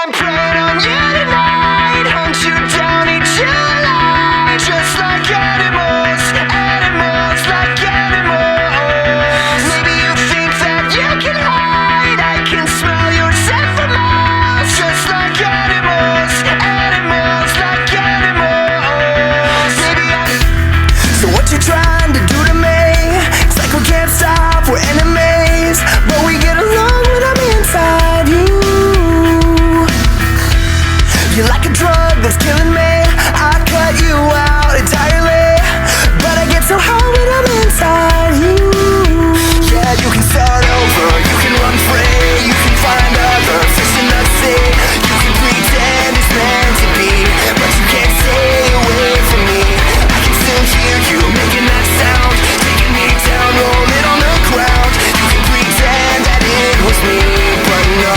I'm preying on you tonight. Hunt you down, eat you alive. Just like animals, animals, like animals. Maybe you think that you can hide. I can smell your scent for miles. Just like animals, animals, like animals. Maybe I'm... So what you trying to do to me? It's like we can't stop, we're enemies, but we get along when I'm inside you. You're like a drug that's killing me. I cut you out entirely, but I get so high when I'm inside you. Yeah, you can start over, you can run free, you can find other fish in the sea. You can pretend it's meant to be, but you can't stay away from me. I can still hear you making that sound, taking me down, rolling on the ground. You can pretend that it was me, but no.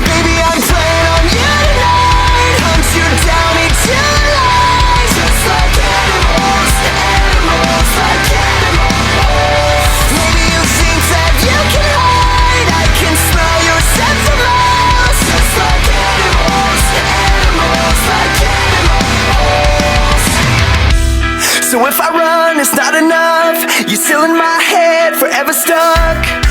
Baby, I'm playing on you tonight. Hunt you down, eat you alive. Just like animals, animals, like animals. Maybe you think that you can hide. I can smell your scent for miles. Just like animals, animals, like animals. So if I run, it's not enough. You're still in my head, forever stuck.